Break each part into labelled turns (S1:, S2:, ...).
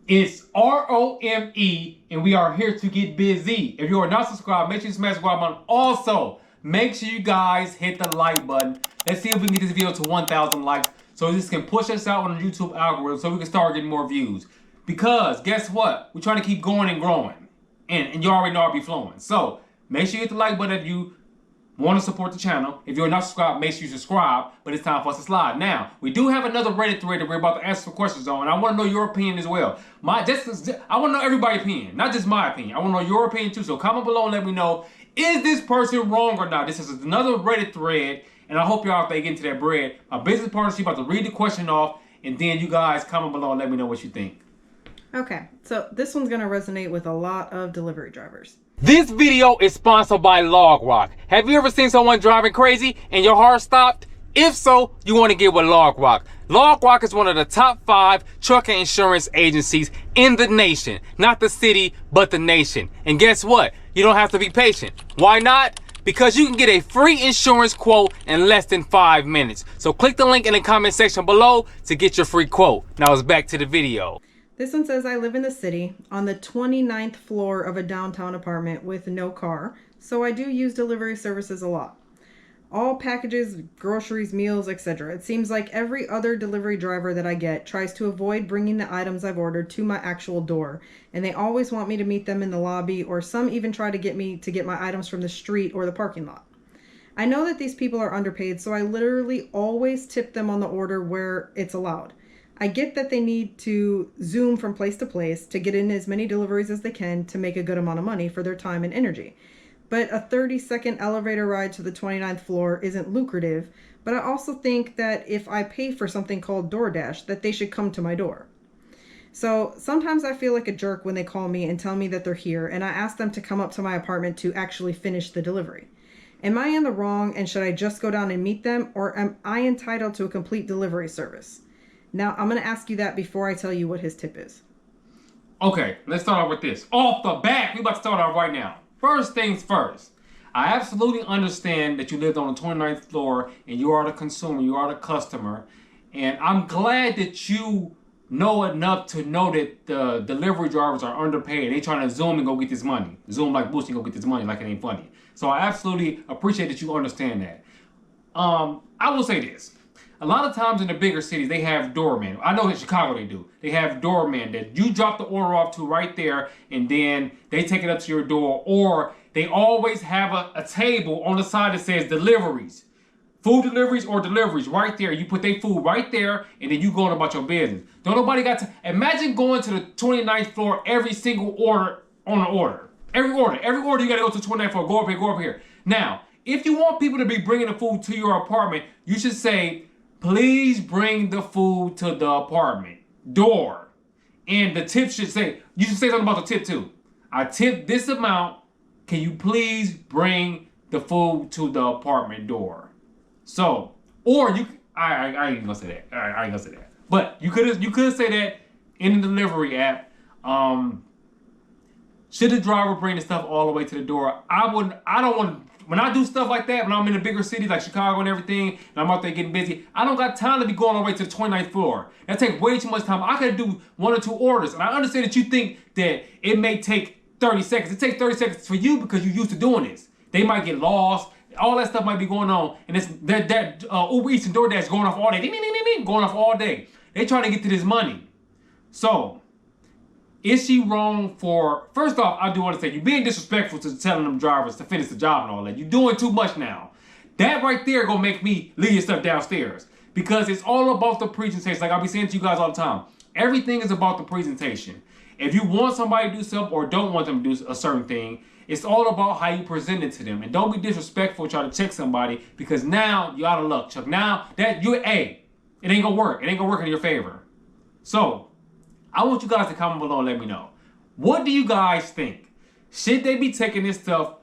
S1: It's ROME, and we are here to get busy. If you are not subscribed, make sure you smash the subscribe button. Also, make sure you guys hit the like button. Let's see if we can get this video to 1,000 likes so this can push us out on the YouTube algorithm so we can start getting more views. Because guess what? We're trying to keep going and growing. And you already know I'll be flowing. So make sure you hit the like button if you want to support the channel. If you're not subscribed, make sure you subscribe. But it's time for us to slide. Now, we do have another Reddit thread that we're about to answer some questions on. And I want to know your opinion as well. I want to know everybody's opinion, not just my opinion. I want to know your opinion too. So comment below and let me know, is this person wrong or not? This is another Reddit thread. And I hope y'all, if they get into that bread. My business partner, she's about to read the question off. And then you guys comment below and let me know what you think.
S2: Okay, so this one's going to resonate with a lot of delivery drivers.
S1: This video is sponsored by LogRock. Have you ever seen someone driving crazy and your heart stopped? If so, you want to get with LogRock. LogRock is one of the top 5 trucking insurance agencies in the nation. Not the city, but the nation. And guess what? You don't have to be patient. Why not? Because you can get a free insurance quote in less than 5 minutes. So click the link in the comment section below to get your free quote. Now it's back to the video.
S2: This one says, I live in the city on the 29th floor of a downtown apartment with no car, so I do use delivery services a lot. All packages, groceries, meals, etc. It seems like every other delivery driver that I get tries to avoid bringing the items I've ordered to my actual door, and they always want me to meet them in the lobby, or some even try to get me to get my items from the street or the parking lot. I know that these people are underpaid, so I literally always tip them on the order where it's allowed. I get that they need to zoom from place to place to get in as many deliveries as they can to make a good amount of money for their time and energy. But a 30-second elevator ride to the 29th floor isn't lucrative, but I also think that if I pay for something called DoorDash, that they should come to my door. So sometimes I feel like a jerk when they call me and tell me that they're here, and I ask them to come up to my apartment to actually finish the delivery. Am I in the wrong, and should I just go down and meet them, or am I entitled to a complete delivery service? Now, I'm going to ask you that before I tell you what his tip is.
S1: Okay, let's start off with this. Off the bat, we're about to start off right now. First things first. I absolutely understand that you lived on the 29th floor and you are the consumer, you are the customer. And I'm glad that you know enough to know that the delivery drivers are underpaid. They trying to zoom and go get this money. Zoom like Boost and go get this money like it ain't funny. So I absolutely appreciate that you understand that. I will say this. A lot of times in the bigger cities, they have doormen. I know in Chicago they do. They have doormen that you drop the order off to right there, and then they take it up to your door. Or they always have a table on the side that says deliveries. Food deliveries or deliveries right there. You put their food right there, and then you go on about your business. Don't nobody got to... Imagine going to the 29th floor every single order on an order. Every order you got to go to the 29th floor. Go up here. Now, if you want people to be bringing the food to your apartment, you should say... Please bring the food to the apartment door. And the tip should say, you should say something about the tip too. I tip this amount. Can you please bring the food to the apartment door? So, or you, I ain't gonna say that. I ain't gonna say that. But you could say that in the delivery app. Should the driver bring the stuff all the way to the door? I don't want. When I do stuff like that, when I'm in the bigger cities like Chicago and everything, and I'm out there getting busy, I don't got time to be going all the way to the 29th floor. That takes way too much time. I could do 1 or 2 orders. And I understand that you think that it may take 30 seconds. It takes 30 seconds for you because you're used to doing this. They might get lost. All that stuff might be going on. And it's that Uber Eats and DoorDash going off all day. Ding, ding, ding, ding, going off all day. They trying to get to this money. So... is she wrong for... First off, I do want to say, you're being disrespectful to telling them drivers to finish the job and all that. You're doing too much now. That right there gonna make me leave your stuff downstairs. Because it's all about the presentation. Like I'll be saying to you guys all the time. Everything is about the presentation. If you want somebody to do something or don't want them to do a certain thing, it's all about how you present it to them. And don't be disrespectful trying to check somebody because now you're out of luck, Chuck. Now that you're it ain't gonna work. It ain't gonna work in your favor. So... I want you guys to comment below and let me know. What do you guys think? Should they be taking this stuff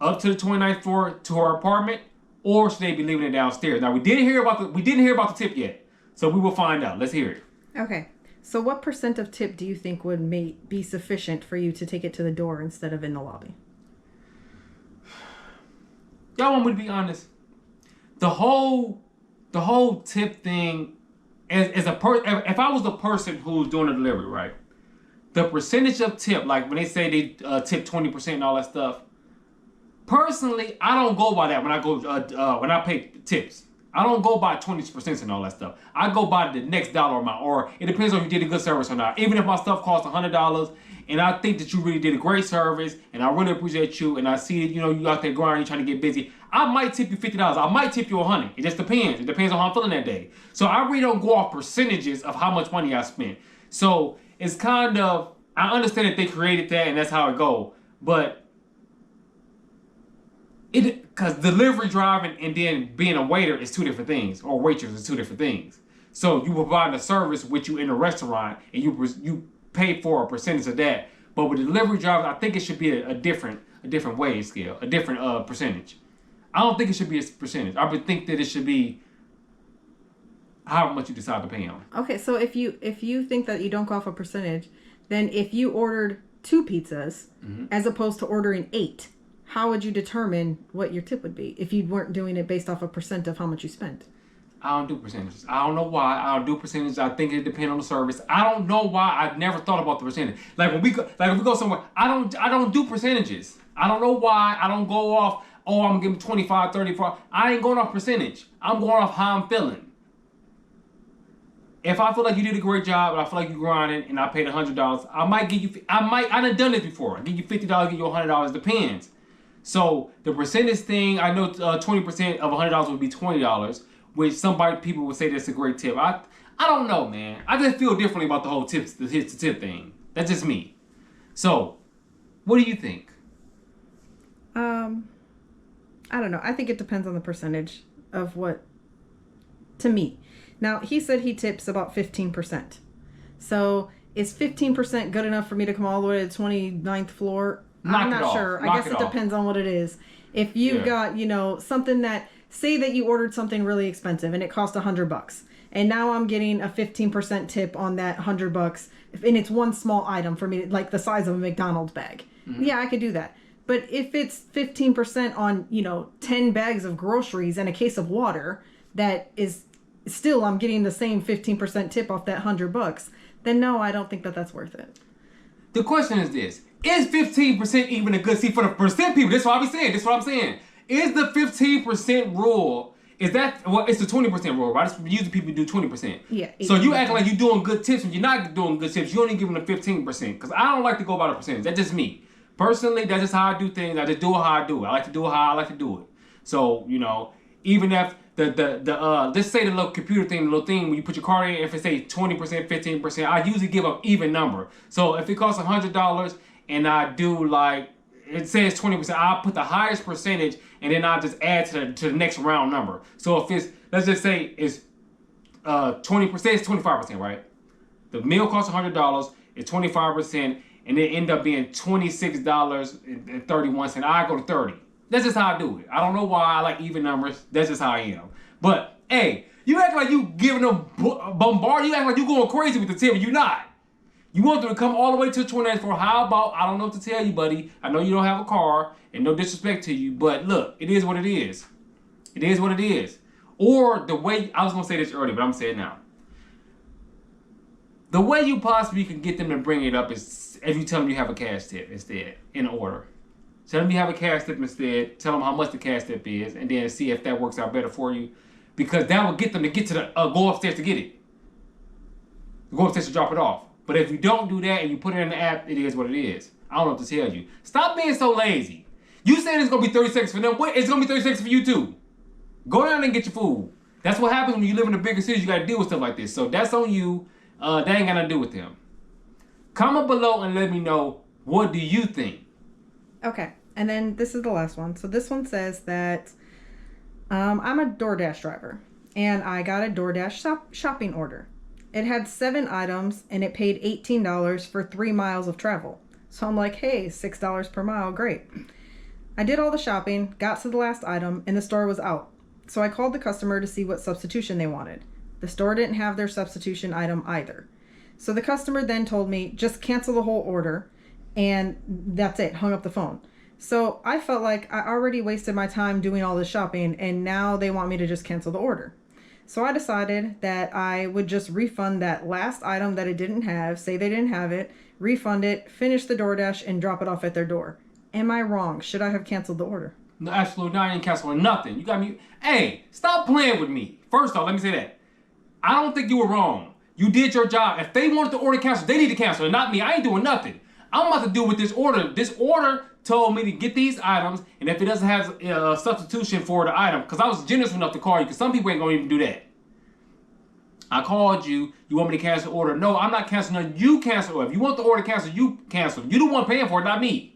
S1: up to the 29th floor to her apartment, or should they be leaving it downstairs? Now we didn't hear about the tip yet, so we will find out. Let's hear it.
S2: Okay. So what % of tip do you think would be sufficient for you to take it to the door instead of in the lobby?
S1: Y'all want me to be honest? The whole tip thing. If I was the person who's doing the delivery, right? the percentage of tip, like when they say they tip 20% and all that stuff. Personally, I don't go by that when I go when I pay tips. I don't go by 20% and all that stuff. I go by the next dollar amount, or it depends on if you did a good service or not. Even if my stuff costs $100, and I think that you really did a great service, and I really appreciate you, and I see that you out there grinding, you're trying to get busy, I might tip you $50. I might tip you $100. It just depends. It depends on how I'm feeling that day. So I really don't go off percentages of how much money I spent. So it's kind of, I understand that they created that and that's how it go, but because delivery driving and then being a waiter is two different things, or waitress is two different things. So you provide a service with you in a restaurant and you pay for a percentage of that. But with delivery drivers, I think it should be a different wage scale, a different percentage. I don't think it should be a percentage. I would think that it should be however much you decide to pay them.
S2: Okay, so if you think that you don't go off a percentage, then if you ordered 2 pizzas as opposed to ordering 8, how would you determine what your tip would be if you weren't doing it based off a percent of how much you spent?
S1: I don't do percentages. I don't know why. I don't do percentages. I think it depends on the service. I don't know why. I've never thought about the percentage. Like when we go, if we go somewhere, I don't do percentages. I don't know why. I don't go off, oh, I'm gonna give them 25, 35. I ain't going off percentage. I'm going off how I'm feeling. If I feel like you did a great job and I feel like you grinding and I paid $100, I might give you, I done this before. I give you $50, give you $100, depends. So the percentage thing, I know 20% of $100 would be $20, which people would say that's a great tip. I don't know, man. I just feel differently about the whole the tip thing. That's just me. So, what do you think?
S2: I don't know. I think it depends on the percentage of what, to me. Now, he said he tips about 15%. So, is 15% good enough for me to come all the way to the 29th floor? I'm not sure. I guess it depends on what it is. If you've got, something that, say that you ordered something really expensive and it cost $100, and now I'm getting a 15% tip on that $100, and it's one small item for me, like the size of a McDonald's bag. Yeah, I could do that. But if it's 15% on, 10 bags of groceries and a case of water, that is still, I'm getting the same 15% tip off that $100, then no, I don't think that that's worth it.
S1: The question is this. Is 15% even a good seat for the percent people? That's what I'm saying. Is the 15% rule, is that, well, it's the 20% rule, right? Usually people do 20%.
S2: Yeah.
S1: So you acting like you're doing good tips when you're not doing good tips. You only give them the 15%. Because I don't like to go by the percentage. That's just me. Personally, that's just how I do things. I just do it how I do it. I like to do it how I like to do it. So, even if let's say the little computer thing, the little thing when you put your card in, if it say 20%, 15%, I usually give an even number. So if it costs $100 and I do like, it says 20%, I'll put the highest percentage and then I'll just add to the next round number. So if it's, let's just say it's 20%, it's 25%, right? The meal costs $100, it's 25%, and it end up being $26.31. I go to 30. That's just how I do it. I don't know why I like even numbers. That's just how I am. But hey, you act like you giving them bombard. You act like you going crazy with the tip, and you not. You want them to come all the way to 29th floor. How about, I don't know what to tell you, buddy. I know you don't have a car, and no disrespect to you, but look, it is what it is. It is what it is. Or the way, I was going to say this earlier, but I'm going to say it now. The way you possibly can get them to bring it up is if you tell them you have a cash tip instead, in order. Tell them you have a cash tip instead. Tell them how much the cash tip is, and then see if that works out better for you. Because that will get them to get to the, go upstairs to get it. Go upstairs to drop it off. But if you don't do that and you put it in the app, it is what it is. I don't know what to tell you. Stop being so lazy. You said it's going to be 30 seconds for them. What? It's going to be 30 seconds for you too. Go down and get your food. That's what happens when you live in the bigger cities. You got to deal with stuff like this. So that's on you. That ain't got nothing to do with them. Comment below and let me know, what do you think?
S2: Okay. And then this is the last one. So this one says that I'm a DoorDash driver. And I got a DoorDash shopping order. It had 7 items and it paid $18 for 3 miles of travel. So I'm like, hey, $6 per mile, great. I did all the shopping, got to the last item, and the store was out. So I called the customer to see what substitution they wanted. The store didn't have their substitution item either. So the customer then told me, just cancel the whole order, and that's it, hung up the phone. So I felt like I already wasted my time doing all this shopping, and now they want me to just cancel the order. So I decided that I would just refund that last item that it didn't have, say they didn't have it, refund it, finish the DoorDash, and drop it off at their door. Am I wrong? Should I have canceled the order?
S1: No, absolutely not. I ain't canceling nothing. You got me. Hey, stop playing with me. First off, let me say that. I don't think you were wrong. You did your job. If they wanted the order canceled, they need to cancel it, not me. I ain't doing nothing. I'm about to deal with this order. This order told me to get these items, and if it doesn't have a substitution for the item, because I was generous enough to call you, because some people ain't going to even do that. I called you. You want me to cancel the order? No, I'm not canceling. You cancel it. If you want the order canceled, you cancel. You the one paying for it, not me.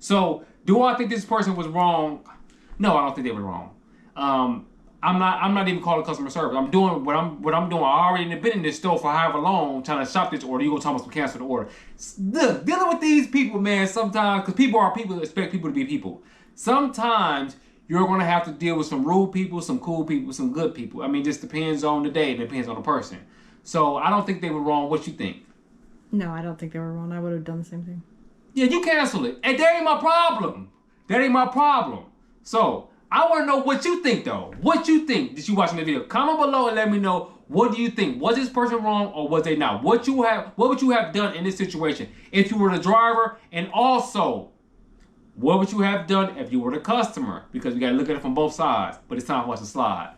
S1: So, do I think this person was wrong? No, I don't think they were wrong. I'm not even calling customer service. I'm doing what I'm doing. I already been in this store for however long trying to shop this order. You gonna tell me to cancel the order? Look, dealing with these people, man. Sometimes, because people are people, expect people to be people. Sometimes you're gonna have to deal with some rude people, some cool people, some good people. I mean, just depends on the day. It depends on the person. So I don't think they were wrong. What you think?
S2: No, I don't think they were wrong. I would have done the same thing.
S1: Yeah, you cancel it. And that ain't my problem. That ain't my problem. So I want to know what you think, though. What you think? Did you watching the video? Comment below and let me know. What do you think? Was this person wrong or was they not? What would you have done in this situation if you were the driver? And also, what would you have done if you were the customer? Because we got to look at it from both sides. But it's time for us to slide.